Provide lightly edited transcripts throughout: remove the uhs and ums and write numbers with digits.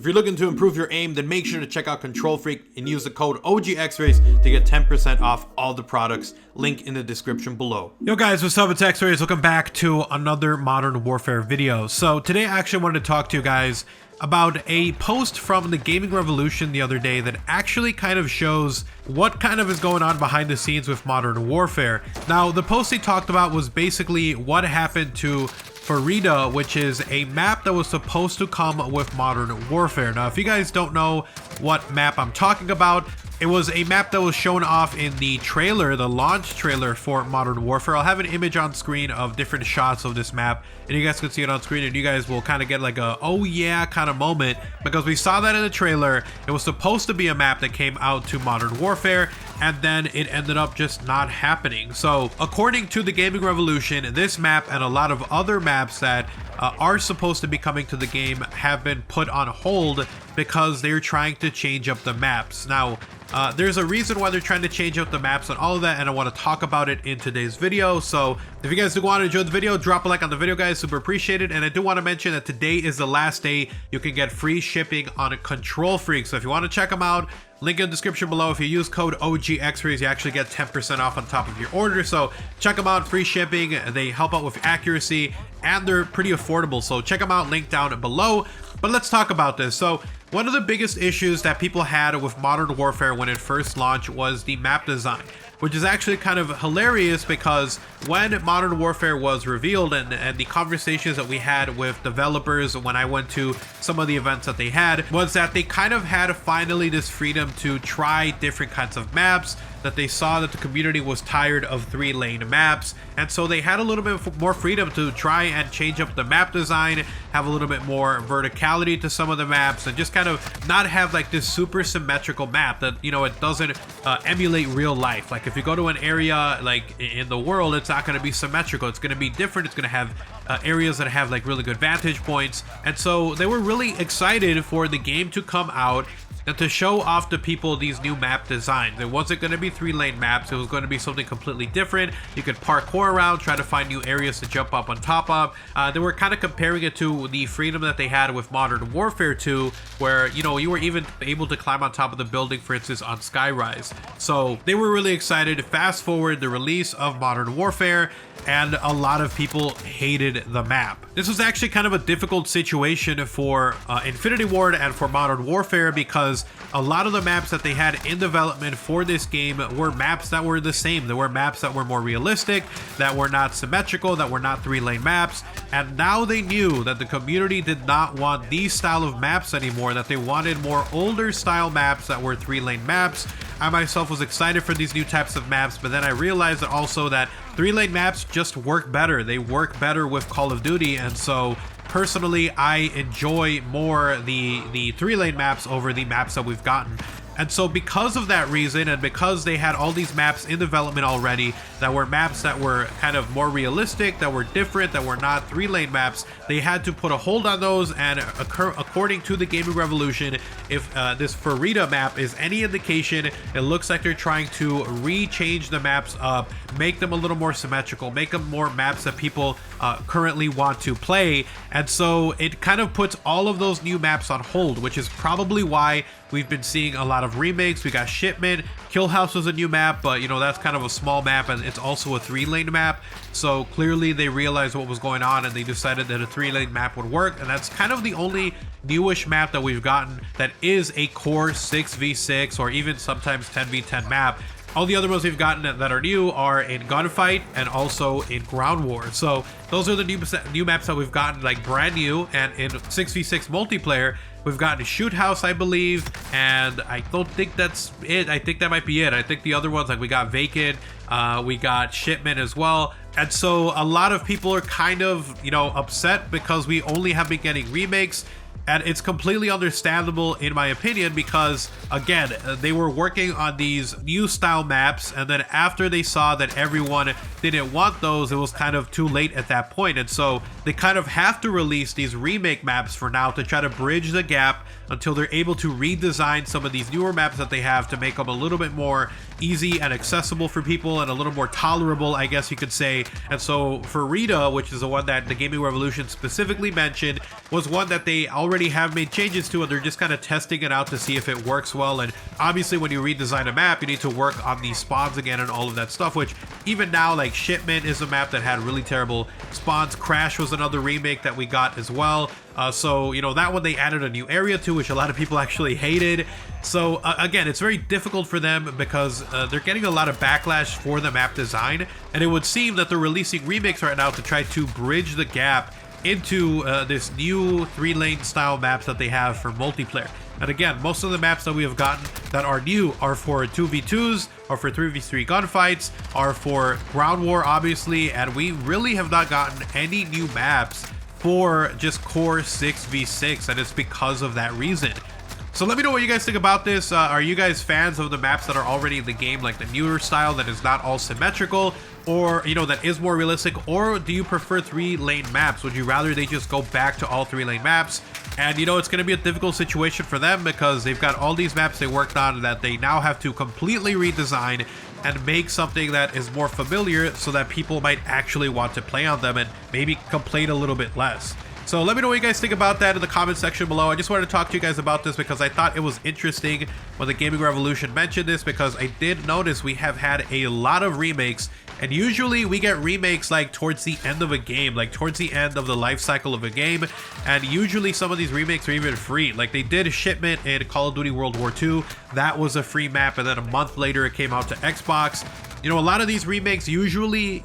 If you're looking to improve your aim, then make sure to check out Control Freak and use the code OGXRAYZ to get 10% off all the products. Link in the description below. Yo guys, what's up? It's XRAYZ. Welcome back to another Modern Warfare video. So today I actually wanted to talk to you guys about a post from the Gaming Revolution the other day that actually kind of shows what kind of is going on behind the scenes with Modern Warfare. Now, the post they talked about was basically what happened to Farida, which is a map that was supposed to come with Modern Warfare. Now, if you guys don't know what map I'm talking about, it was a map that was shown off in the trailer, the launch trailer for Modern Warfare. I'll have an image on screen of different shots of this map, and you guys can see it on screen, and you guys will kind of get like a oh yeah kind of moment, because we saw that in the trailer. It was supposed to be a map that came out to Modern Warfare, and then it ended up just not happening. So according to the Gaming Revolution, this map and a lot of other maps that are supposed to be coming to the game have been put on hold because they're trying to change up the maps. Now, there's a reason why they're trying to change up the maps and all of that, and I want to talk about it in today's video. So if you guys do want to enjoy the video, drop a like on the video, guys. Super appreciate it. And I do want to mention that today is the last day you can get free shipping on Control Freak. So if you want to check them out, link in the description below. If you use code OGXRAYZ, you actually get 10% off on top of your order. So check them out, free shipping. They help out with accuracy and they're pretty affordable. So check them out, link down below. But let's talk about this. So one of the biggest issues that people had with Modern Warfare when it first launched was the map design, which is actually kind of hilarious because when Modern Warfare was revealed and the conversations that we had with developers when I went to some of the events that they had, was that they kind of had finally this freedom to try different kinds of maps, that they saw that the community was tired of 3-lane maps, and so they had a little bit more freedom to try and change up the map design, have a little bit more verticality to some of the maps, and just kind of not have like this super symmetrical map that, you know, it doesn't emulate real life. Like if you go to an area like in the world, it's not going to be symmetrical, it's going to be different, it's going to have areas that have like really good vantage points. And so they were really excited for the game to come out and to show off to people these new map designs. It wasn't going to be 3-lane maps, it was going to be something completely different. You could parkour around, try to find new areas to jump up on top of. They were kind of comparing it to the freedom that they had with Modern Warfare 2, where, you know, you were even able to climb on top of the building, for instance, on REMAKES. So they were really excited. Fast forward the release of Modern Warfare, and a lot of people hated the map. This was actually kind of a difficult situation for Infinity Ward and for Modern Warfare, because a lot of the maps that they had in development for this game were maps that were the same. There were maps that were more realistic, that were not symmetrical, that were not 3-lane maps, and now they knew that the community did not want these style of maps anymore, that they wanted more older style maps that were 3-lane maps. I myself was excited for these new types of maps, but then I realized that also that 3-lane maps just work better. They work better with Call of Duty, and so personally I enjoy more the 3-lane maps over the maps that we've gotten. And so because of that reason, and because they had all these maps in development already that were maps that were kind of more realistic, that were different, that were not 3-lane maps, they had to put a hold on those. And according to the Gaming Revolution, if this Farida map is any indication, it looks like they're trying to re-change the maps up, make them a little more symmetrical, make them more maps that people currently want to play. And so it kind of puts all of those new maps on hold, which is probably why we've been seeing a lot of remakes. We got Shipment, Kill House was a new map, but you know, that's kind of a small map and it's also a 3-lane map. So clearly they realized what was going on and they decided that a 3-lane map would work. And that's kind of the only newish map that we've gotten that is a core 6v6 or even sometimes 10v10 map. All the other ones we've gotten that are new are in Gunfight and also in Ground War. So those are the new maps that we've gotten, like brand new. And in 6v6 multiplayer, we've gotten Shoot House, I believe, and I don't think that's it. I think that might be it. I think the other ones, like we got Vacant, we got Shipment as well. And so a lot of people are kind of, you know, upset because we only have been getting remakes. And it's completely understandable in my opinion, because again, they were working on these new style maps, and then after they saw that everyone didn't want those, it was kind of too late at that point. And so they kind of have to release these remake maps for now to try to bridge the gap until they're able to redesign some of these newer maps that they have to make them a little bit more easy and accessible for people and a little more tolerable, I guess you could say. And so for Rita, which is the one that the Gaming Revolution specifically mentioned, was one that they already have made changes to, and they're just kind of testing it out to see if it works well. And obviously when you redesign a map, you need to work on the spawns again and all of that stuff, which even now, like Shipment is a map that had really terrible spawns. Crash was another remake that we got as well. So, you know, that one they added a new area to, which a lot of people actually hated. So again, it's very difficult for them because they're getting a lot of backlash for the map design, and it would seem that they're releasing remakes right now to try to bridge the gap into this new 3-lane style maps that they have for multiplayer. And again, most of the maps that we have gotten that are new are for 2v2s, or for 3v3 gunfights, are for ground war, obviously, and we really have not gotten any new maps for just core 6v6, and it's because of that reason. So let me know what you guys think about this. Are you guys fans of the maps that are already in the game, like the newer style that is not all symmetrical, or, you know, that is more realistic? Or do you prefer 3-lane maps? Would you rather they just go back to all 3-lane maps? And, you know, it's going to be a difficult situation for them because they've got all these maps they worked on that they now have to completely redesign and make something that is more familiar so that people might actually want to play on them and maybe complain a little bit less. So let me know what you guys think about that in the comment section below. I just wanted to talk to you guys about this because I thought it was interesting when the Gaming Revolution mentioned this, because I did notice we have had a lot of remakes, and usually we get remakes like towards the end of a game, like towards the end of the life cycle of a game, and usually some of these remakes are even free. Like they did Shipment in Call of Duty World War II, that was a free map, and then a month later it came out to Xbox. You know, a lot of these remakes usually,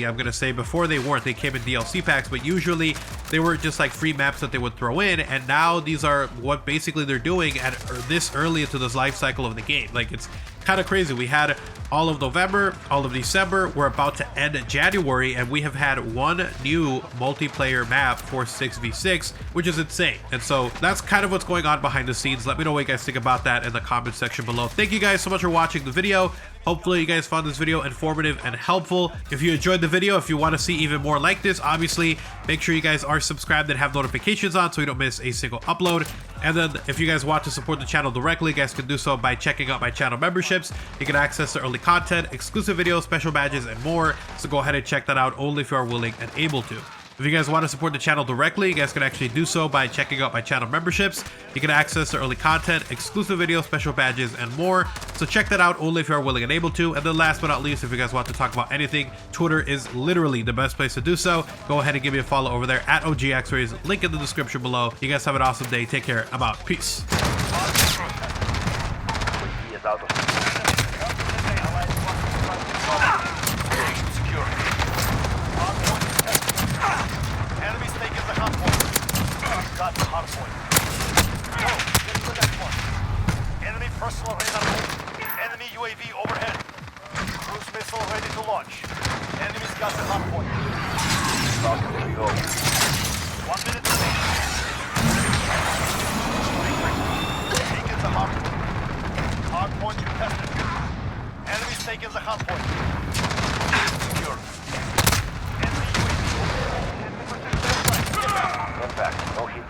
I'm gonna say, before they weren't, they came in DLC packs, but usually they were just like free maps that they would throw in, and now these are what basically they're doing at this early into this life cycle of the game. Like, it's kind of crazy. We had all of November, all of December, we're about to end January, and we have had one new multiplayer map for 6v6, which is insane. And so that's kind of what's going on behind the scenes. Let me know what you guys think about that in the comment section below. Thank you guys so much for watching the video. Hopefully you guys found this video informative and helpful. If you enjoyed the video, if you want to see even more like this, obviously make sure you guys are subscribed and have notifications on so you don't miss a single upload. And then if you guys want to support the channel directly, you guys can do so by checking out my channel memberships. You can access the early content, exclusive videos, special badges, and more. So go ahead and check that out only if you are willing and able to. If you guys want to support the channel directly, you guys can actually do so by checking out my channel memberships. You can access the early content, exclusive videos, special badges, and more. So check that out only if you are willing and able to. And then last but not least, if you guys want to talk about anything, Twitter is literally the best place to do so. Go ahead and give me a follow over there at OGXRAYZ. Link in the description below. You guys have an awesome day. Take care. I'm out. Peace. Got the hard point. Go, get to the next one. Enemy personal radar. Enemy UAV overhead. Cruise missile ready to launch. Enemy's got the hard point. Here we go. 1 minute remaining. Taking the hard point. Hard point contested. Enemy's taking the hard point. Secure. Enemy UAV. Get back. No heat.